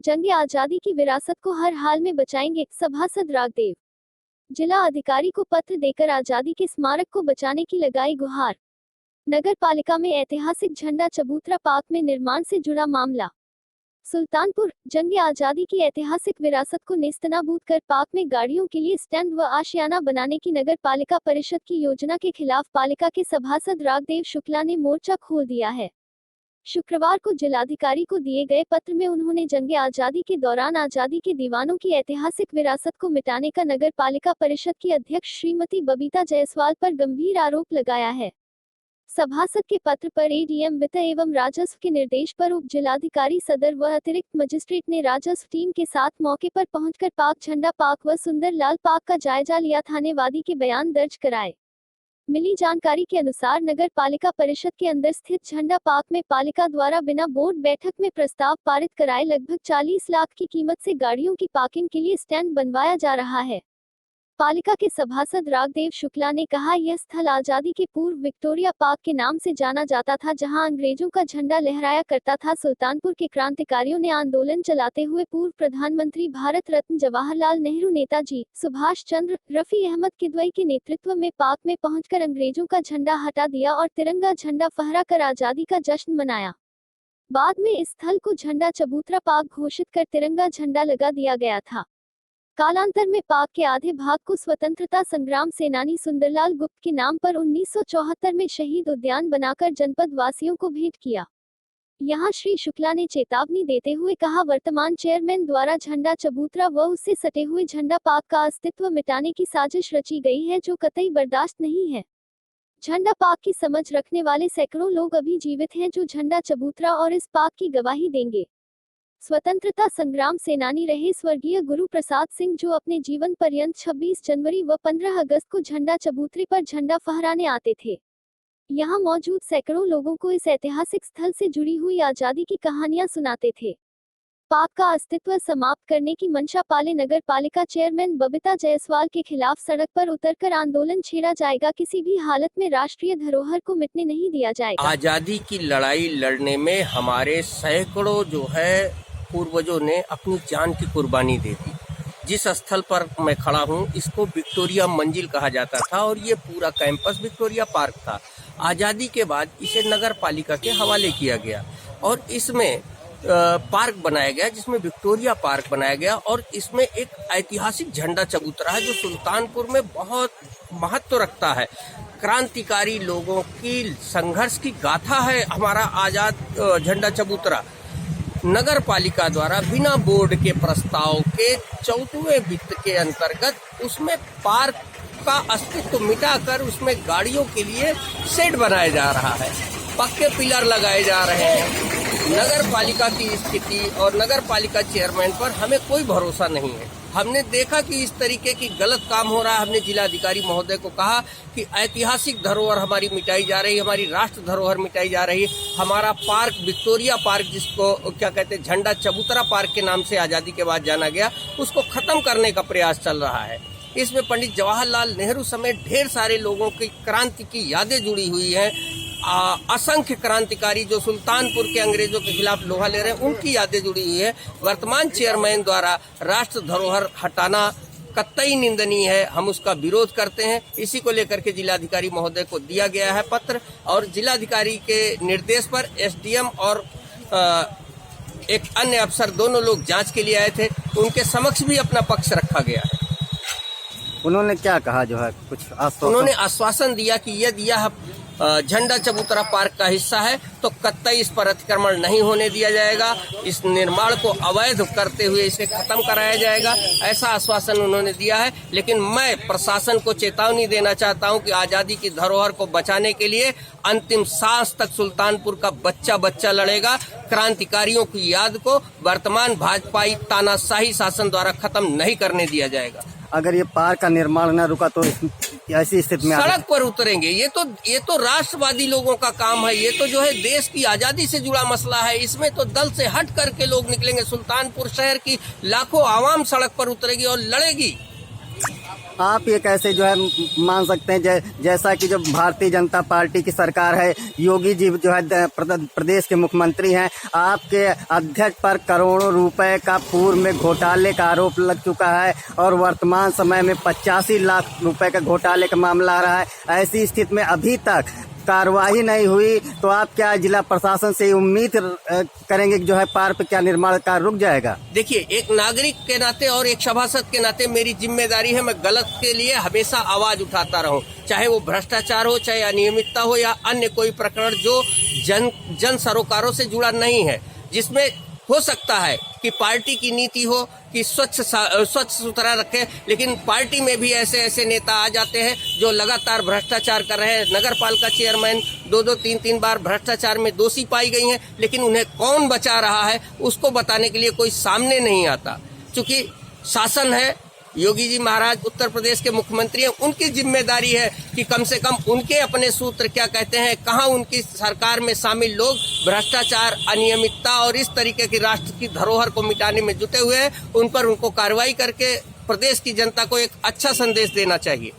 जंग आजादी की विरासत को हर हाल में बचाएंगे, सभासद रागदेव। जिला अधिकारी को पत्र देकर आजादी के स्मारक को बचाने की लगाई गुहार। नगर पालिका में ऐतिहासिक झंडा चबूतरा पार्क में निर्माण से जुड़ा मामला। सुल्तानपुर। जंग आजादी की ऐतिहासिक विरासत को नेस्तनाबूद कर पार्क में गाड़ियों के लिए स्टैंड व आशियाना बनाने की नगर पालिका परिषद की योजना के खिलाफ पालिका के सभासद रागदेव शुक्ला ने मोर्चा खोल दिया है। शुक्रवार को जिलाधिकारी को दिए गए पत्र में उन्होंने जंग आजादी के दौरान आजादी के दीवानों की ऐतिहासिक विरासत को मिटाने का नगर पालिका परिषद की अध्यक्ष श्रीमती बबीता जायसवाल पर गंभीर आरोप लगाया है। सभासद के पत्र पर एडीएम वित्त एवं राजस्व के निर्देश पर उप जिलाधिकारी सदर व अतिरिक्त मजिस्ट्रेट ने राजस्व टीम के साथ मौके पर पहुंचकर पार्क, झंडा पार्क व सुंदर लाल पार्क का जायजा लिया। थानेवादी के बयान दर्ज कराए। मिली जानकारी के अनुसार नगर पालिका परिषद के अंदर स्थित झंडा पार्क में पालिका द्वारा बिना बोर्ड बैठक में प्रस्ताव पारित कराए लगभग 40 लाख की कीमत से गाड़ियों की पार्किंग के लिए स्टैंड बनवाया जा रहा है। पालिका के सभासद रागदेव शुक्ला ने कहा, यह स्थल आजादी के पूर्व विक्टोरिया पार्क के नाम से जाना जाता था, जहां अंग्रेजों का झंडा लहराया करता था। सुल्तानपुर के क्रांतिकारियों ने आंदोलन चलाते हुए पूर्व प्रधानमंत्री भारत रत्न जवाहरलाल नेहरू, नेताजी सुभाष चंद्र, रफी अहमद किदवई के नेतृत्व में पार्क में पहुंचकर अंग्रेजों का झंडा हटा दिया और तिरंगा झंडा फहरा कर आजादी का जश्न मनाया। बाद में इस स्थल को झंडा चबूतरा पार्क घोषित कर तिरंगा झंडा लगा दिया गया था। कालांतर में पार्क के आधे भाग को स्वतंत्रता संग्राम सेनानी सुंदरलाल गुप्त के नाम पर 1974 में शहीद उद्यान बनाकर जनपद वासियों को भेंट किया। यहां श्री शुक्ला ने चेतावनी देते हुए कहा, वर्तमान चेयरमैन द्वारा झंडा चबूतरा व उससे सटे हुए झंडा पार्क का अस्तित्व मिटाने की साजिश रची गई है, जो कतई बर्दाश्त नहीं है। झंडा पार्क की समझ रखने वाले सैकड़ों लोग अभी जीवित हैं, जो झंडा चबूतरा और इस पार्क की गवाही देंगे। स्वतंत्रता संग्राम सेनानी रहे स्वर्गीय गुरु प्रसाद सिंह, जो अपने जीवन पर्यंत 26 जनवरी व 15 अगस्त को झंडा चबूतरे पर झंडा फहराने आते थे। यहां मौजूद सैकड़ों लोगों को इस ऐतिहासिक स्थल से जुड़ी हुई आजादी की कहानियां सुनाते थे। पार्क का अस्तित्व समाप्त करने की मंशा पाले नगर पालिका चेयरमैन बबीता जायसवाल के खिलाफ सड़क पर उतरकर आंदोलन छेड़ा जाएगा। किसी भी हालत में राष्ट्रीय धरोहर को मिटने नहीं दिया जाएगा। आजादी की लड़ाई लड़ने में हमारे सैकड़ों जो है पूर्वजों ने अपनी जान की कुर्बानी दे दी। जिस स्थल पर मैं खड़ा हूँ, इसको विक्टोरिया मंजिल कहा जाता था और ये पूरा कैंपस विक्टोरिया पार्क था। आज़ादी के बाद इसे नगर पालिका के हवाले किया गया और इसमें पार्क बनाया गया, जिसमें विक्टोरिया पार्क बनाया गया और इसमें एक ऐतिहासिक झंडा चबूतरा है, जो सुल्तानपुर में बहुत महत्व रखता है। क्रांतिकारी लोगों की संघर्ष की गाथा है हमारा आज़ाद झंडा चबूतरा। नगर पालिका द्वारा बिना बोर्ड के प्रस्ताव के 14वें वित्त के अंतर्गत उसमें पार्क का अस्तित्व मिटाकर उसमें गाड़ियों के लिए शेड बनाया जा रहा है, पक्के पिलर लगाए जा रहे हैं। नगर पालिका की स्थिति और नगर पालिका चेयरमैन पर हमें कोई भरोसा नहीं है। हमने देखा कि इस तरीके की गलत काम हो रहा है। हमने जिलाधिकारी महोदय को कहा कि ऐतिहासिक धरोहर हमारी मिटाई जा रही है, हमारी राष्ट्र धरोहर मिटाई जा रही है। हमारा पार्क विक्टोरिया पार्क, जिसको क्या कहते हैं झंडा चबूतरा पार्क के नाम से आज़ादी के बाद जाना गया, उसको खत्म करने का प्रयास चल रहा है। इसमें पंडित जवाहरलाल नेहरू समेत ढेर सारे लोगों की क्रांति की यादें जुड़ी हुई हैं। असंख्य क्रांतिकारी जो सुल्तानपुर के अंग्रेजों के खिलाफ लोहा ले रहे हैं, उनकी यादें जुड़ी हुई है। वर्तमान चेयरमैन द्वारा राष्ट्र धरोहर हटाना कतई निंदनीय है, हम उसका विरोध करते हैं। इसी को लेकर के जिलाधिकारी महोदय को दिया गया है पत्र और जिलाधिकारी के निर्देश पर एसडीएम और एक अन्य अफसर दोनों लोग जांच के लिए आए थे, उनके समक्ष भी अपना पक्ष रखा गया है। उन्होंने क्या कहा, जो है कुछ आश्वासन? उन्होंने आश्वासन दिया कि यदि यह झंडा चबूतरा पार्क का हिस्सा है तो कतई इस पर अतिक्रमण नहीं होने दिया जाएगा, इस निर्माण को अवैध करते हुए इसे खत्म कराया जाएगा, ऐसा आश्वासन उन्होंने दिया है। लेकिन मैं प्रशासन को चेतावनी देना चाहता हूं कि आजादी की धरोहर को बचाने के लिए अंतिम सांस तक सुल्तानपुर का बच्चा बच्चा लड़ेगा। क्रांतिकारियों की याद को वर्तमान भाजपाई तानाशाही शासन द्वारा खत्म नहीं करने दिया जाएगा। अगर ये पार्क का निर्माण न रुका तो ऐसी स्थिति में सड़क पर उतरेंगे। ये तो राष्ट्रवादी लोगों का काम है, ये तो जो है देश की आजादी से जुड़ा मसला है। इसमें तो दल से हट करके लोग निकलेंगे। सुल्तानपुर शहर की लाखों आवाम सड़क पर उतरेगी और लड़ेगी। आप ये कैसे जो है मान सकते हैं जैसा कि जो भारतीय जनता पार्टी की सरकार है, योगी जी जो है प्रदेश के मुख्यमंत्री हैं, आपके अध्यक्ष पर करोड़ों रुपए का पूर्व में घोटाले का आरोप लग चुका है और वर्तमान समय में 85 लाख रुपए का घोटाले का मामला आ रहा है। ऐसी स्थिति में अभी तक कार्रवाई नहीं हुई, तो आप क्या जिला प्रशासन से उम्मीद करेंगे कि जो है पार्क पे क्या निर्माण कार्य रुक जाएगा? देखिए, एक नागरिक के नाते और एक सभासद के नाते मेरी जिम्मेदारी है, मैं गलत के लिए हमेशा आवाज उठाता रहूं, चाहे वो भ्रष्टाचार हो, चाहे अनियमितता हो या अन्य कोई प्रकरण जो जन सरोकारों से जुड़ा नहीं है, जिसमें हो सकता है कि पार्टी की नीति हो कि स्वच्छ सुथरा रखे, लेकिन पार्टी में भी ऐसे नेता आ जाते हैं जो लगातार भ्रष्टाचार कर रहे हैं। नगर पालिका चेयरमैन 2-2, 3-3 बार भ्रष्टाचार में दोषी पाई गई हैं, लेकिन उन्हें कौन बचा रहा है उसको बताने के लिए कोई सामने नहीं आता। चूंकि शासन है, योगी जी महाराज उत्तर प्रदेश के मुख्यमंत्री हैं, उनकी जिम्मेदारी है कि कम से कम उनके अपने सूत्र क्या कहते हैं, कहां उनकी सरकार में शामिल लोग भ्रष्टाचार, अनियमितता और इस तरीके की राष्ट्र की धरोहर को मिटाने में जुटे हुए हैं, उन पर उनको कार्रवाई करके प्रदेश की जनता को एक अच्छा संदेश देना चाहिए।